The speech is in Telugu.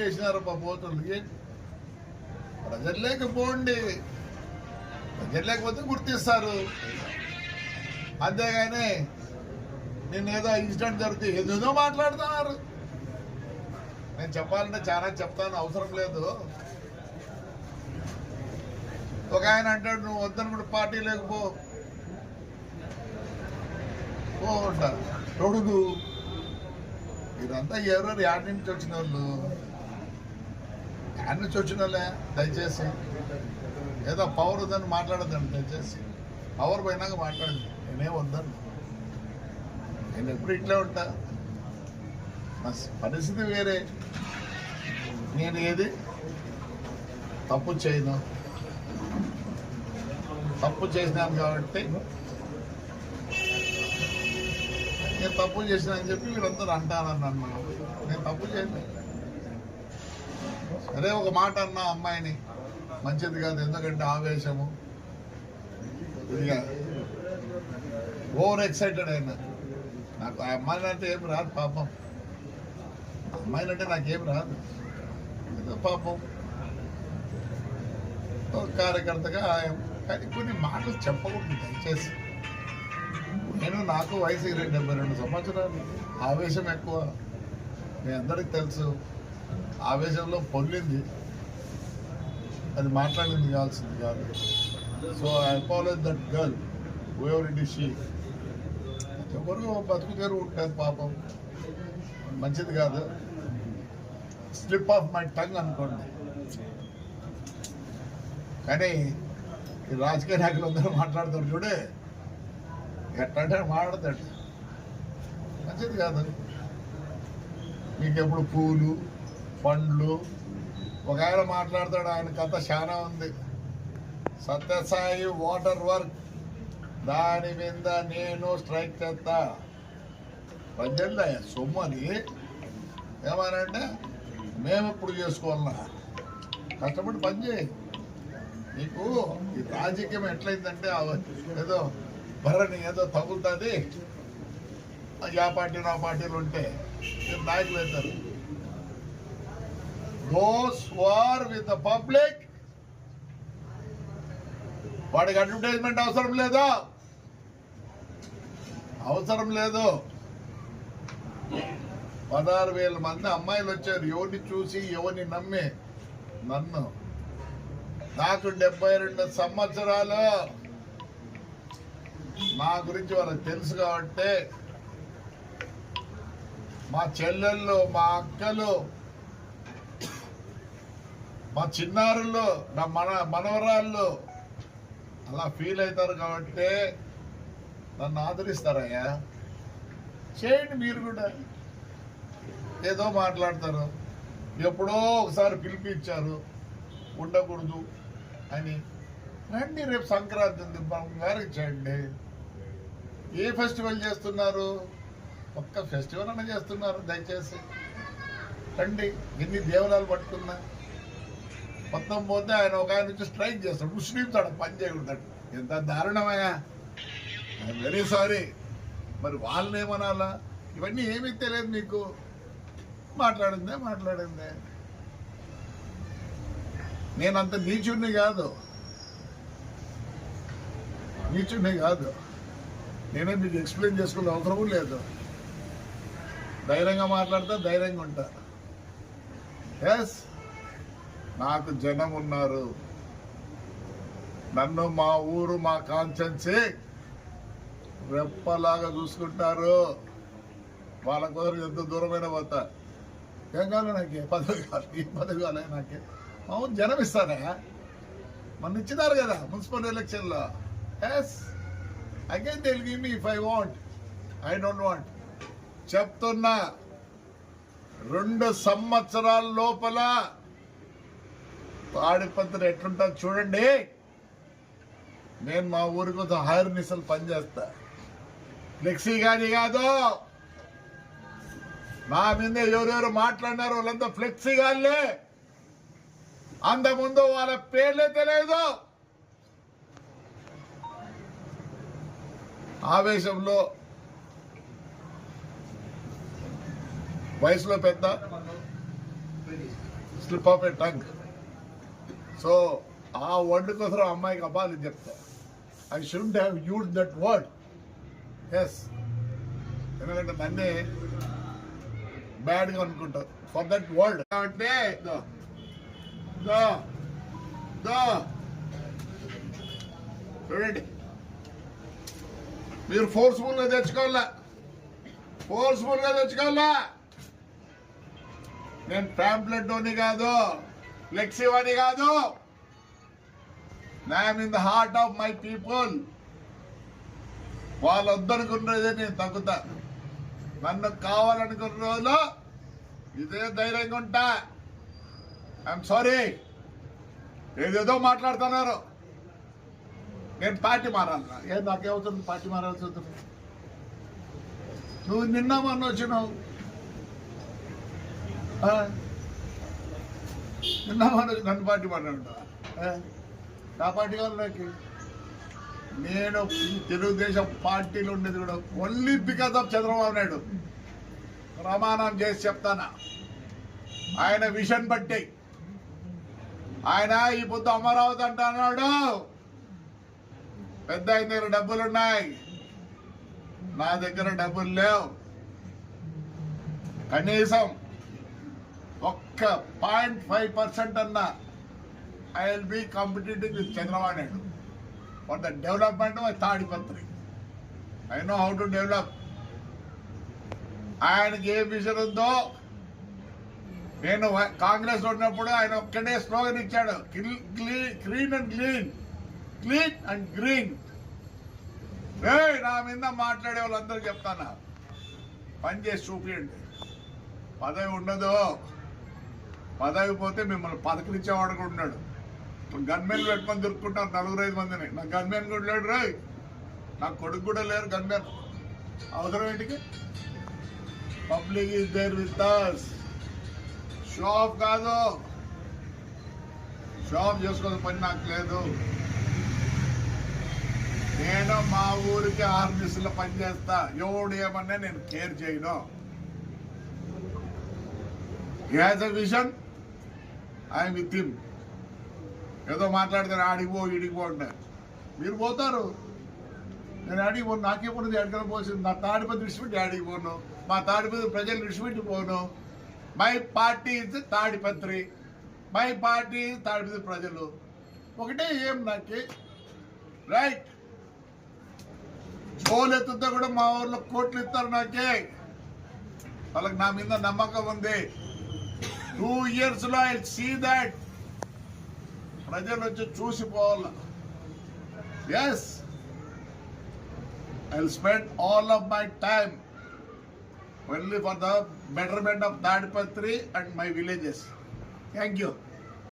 చేసినారు పోతులు ప్రజల్లోకి పోండి, ప్రజలు లేకపోతే గుర్తిస్తారు. అంతేగాని నేనేదో ఇన్సిడెంట్ జరిగితే ఏదేదో మాట్లాడుతున్నారు. నేను చెప్పాలంటే చాలా చెప్తాను, అవసరం లేదు. ఒక ఆయన అంటాడు, నువ్వు వద్దనుకుంటే పార్టీ లేకపో ఉంటారు తొడుగు. ఇదంతా ఎవరెవరు యాడ్ నుంచి వచ్చిన వాళ్ళు, యాడ్ నుంచి వచ్చిన వాళ్ళే. దయచేసి ఏదో పవర్ ఉందని మాట్లాడద్దండి. దయచేసి పవర్ పోయినాక మాట్లాడండి. నేనేం వద్దండి, నేను ఎప్పుడు ఇట్లే ఉంటా. నా పరిస్థితి వేరే. నేను ఏది తప్పు చేయను, తప్పు చేసినాను కాబట్టి నేను తప్పు చేసినా అని చెప్పి వీళ్ళందరూ అంటానన్నాను. నేను తప్పు చేయను. అదే ఒక మాట అన్నా అమ్మాయిని, మంచిది కాదు. ఎందుకంటే ఆవేశము, ఇక ఓవర్ ఎక్సైటెడ్ అయినా. నాకు ఆ అమ్మాయిని అంటే ఏం రాదు పాపం. అమ్మాయిని అంటే నాకేం రాదు. ఏదో పాపం కార్యకర్తగా. కానీ కొన్ని మాటలు చెప్పకూడదు దయచేసి. నాకు వయసు 72 సంవత్సరాలు. ఆవేశం ఎక్కువ, మీ అందరికి తెలుసు. ఆవేశంలో పొల్లింది, అది మాట్లాడింది కావాల్సింది కాదు. So I apologize that girl, whoever it is she. ఎవరు బతుకు తెరు ఉంటుంది పాపం, మంచిది కాదు. స్లిప్ ఆఫ్ మై టంగ్ అనుకోండి. కానీ ఈ రాజకీయ నాయకులు అందరూ మాట్లాడతారు చూడే, ఎట్లంటే మాట్లాడతాడు, మంచిది కాదు. మీకు ఎప్పుడు పూలు పండ్లు. ఒక ఆయన మాట్లాడతాడు, ఆయన కథ చాలా ఉంది. సత్యసాయి వాటర్ వర్క్, దాని మీద నేను స్ట్రైక్ చేస్తా. ప్రజల సొమ్ము అది. ఏమనంటే మేము ఇప్పుడు చేసుకోవాలన్నా, కష్టపడి పని చేయి. నీకు ఈ రాజకీయం ఎట్లయిందంటే ఏదో బర్రని ఏదో తగులుతుంది. ఆ పార్టీ నా పార్టీలు ఉంటే నాయకులు అవుతారు. Those who are with the public, వాడికి అడ్వర్టైజ్మెంట్ అవసరం లేదు, అవసరం లేదు. 16,000 మంది అమ్మాయిలు వచ్చారు. ఎవరిని చూసి ఎవరిని నమ్మి? నన్ను. నాకు 72 సంవత్సరాలు. మా గురించి వాళ్ళకి తెలుసు కాబట్టి మా చెల్లెళ్ళు, మా అక్కలు, మా చిన్నారులు, నా మనవరాళ్ళు అలా ఫీల్ అవుతారు కాబట్టి నన్ను ఆదరిస్తారయ్యా. చేయండి మీరు కూడా. ఏదో మాట్లాడతారు. ఎప్పుడో ఒకసారి పిలిపించారు, ఉండకూడదు అని. రండి, రేపు సంక్రాంతి ఉంది, గారికి చేయండి. ఏ ఫెస్టివల్ చేస్తున్నారు? ఒక్క ఫెస్టివల్ అన్న చేస్తున్నారు? దయచేసి రండి. ఎన్ని దేవాలయాలు పట్టుకున్నా మొత్తం పోతే ఆయన ఒక ఆయన నుంచి స్ట్రైక్ చేస్తాడు. ముస్లింస్ ఆడ పని చేయకూడదు. ఎంత దారుణమయ్యా. I'm very sorry. మరి వాళ్ళని ఏమనాలా? ఇవన్నీ ఏమీ తెలియదు మీకు. మాట్లాడిందే. నేనంత నీచుడిని కాదు. నేనే మీకు ఎక్స్ప్లెయిన్ చేసుకునే అవసరం లేదు. ధైర్యంగా మాట్లాడతా, ధైర్యంగా ఉంటా. ఎస్, నాకు జనం ఉన్నారు. నన్ను, మా ఊరు, మా కాన్స్టిట్యున్సీ రెప్పలాగా చూసుకుంటారు. వాళ్ళ కుదరు ఎంత దూరమైన పోతా. ఏం కావాలి నాకే? పదవి కావాలి. ఈ పదవి కావాలి నాకే? అవును, జనం ఇస్తారా? మన ఇచ్చినారు కదా మున్సిపల్ ఎలక్షన్లో. Yes, again they will give me if I want. I don't want. చెప్తున్నా, 2 సంవత్సరాల లోపల తాడిపత్రి ఎట్లుంటుంది చూడండి. నేను మా ఊరి కోసం హైర్ నిసలు పనిచేస్తా. ఫ్లెక్సీ కానీ కాదు. నా మీద ఎవరెవరు మాట్లాడినారు వాళ్ళంతా ఫ్లెక్సీ గాళ్ళే. అంతకుముందు వాళ్ళ పేర్లే తెలియదు. ఆవేశంలో, వయసులో పెద్ద, slip of a tongue. So ఆ వర్డ్ కోసం అమ్మాయికి అబ్బాయిలు చెప్తా. I should have use that word. Yes, ఎందుకంటే నన్నే బ్యాడ్గా అనుకుంటారు ఫర్ దట్ వర్డ్. అంటే చూడండి, మీరు ఫోర్స్ఫుల్గా తెచ్చుకోవాలా, ఫోర్స్ఫుల్గా తెచ్చుకోవాలా. నేను ప్యాంప్లెట్ అని కాదు, ఫ్లెక్సివ్ అని కాదు. I'm in the heart of my people. వాళ్ళు వద్దనుకున్నదే నేను తగ్గుతా. నన్ను కావాలనుకున్న రోజులు ఇదే ధైర్యంగా ఉంటా. ఐఎమ్ సారీ, ఏదేదో మాట్లాడుతున్నారు. నేను పార్టీ మారాలన్నా నాకేమవుతుంది? పార్టీ మారాల్సి అవుతుంది. నువ్వు నిన్న మొన్న వచ్చినావు, నిన్న మొన్న నన్ను పార్టీ మాట్లాడుతావా? నా పార్టీ కావాలి నాకు. నేను తెలుగుదేశం పార్టీలో ఉండేది కూడా only because of Chandrababu Naidu. ప్రమాణం చేసి చెప్తానా, ఆయన విషన్ బట్టి. ఆయన ఈ పొద్దు అమరావతి అంటున్నాడు, పెద్ద ఆయన దగ్గర డబ్బులున్నాయి, నా దగ్గర డబ్బులు లేవు. కనీసం ఒక్క 0.5% అన్నా I will be competitive with Chandrababu Naidu for the development of Tadipatri. I know how to develop. ఆయనకి ఏ విజన్ ఉందో, నేను కాంగ్రెస్ ఉన్నప్పుడు ఆయన ఒక్కడే స్లోగన్ ఇచ్చాడు, clean and green, clean and green. నా మీద మాట్లాడే వాళ్ళందరూ చెప్తానా, పని చేసి చూపించండి. పదవి ఉండదు, పదవి పోతే మిమ్మల్ని పలకరించేవాడు కూడా ఉన్నాడు. గన్మెన్ పెట్టుకొని దొరుకుంటారు 4-5 మందిని. నా గన్మెన్ కూడా లేడు రాయ్, నా కొడుకు కూడా లేరు గన్మెన్. అవసరం ఏంటికి? Public is there with us. Show off కాదు, షో ఆఫ్ చేసుకోవాల్సిన పని నాకు లేదు. నేను మా ఊరికి 6 దిశలో పనిచేస్తా. ఎవడు ఏమన్నా నేను కేర్ చేయను. He has a vision, I'm with him. ఏదో మాట్లాడితే ఆడికి పో ఈడికి పో అంటారు. మీరు పోతారు, నేను ఆడికి పోను. నాకేమున్నది ఎడకల పోసింది? నా తాడిపత్రి విడిచిపెట్టి ఆడికి పోను, మా తాడిపత్రి ప్రజలు విడిచిపెట్టి పోను. My party is Tadipatri, my party Tadipatri ప్రజలు ఒకటే. ఏం నాకి రైట్. జోలు ఎత్తుతో కూడా మా ఊర్లో కోట్లు ఇస్తారు నాకే. వాళ్ళకి నా మీద నమ్మకం ఉంది. 2 years లో ఐ సీ దట్. ప్రజలు వచ్చి చూసిపోవాలి. Yes, I will spend all of my time only for the betterment of Tadipatri and my villages. Thank you.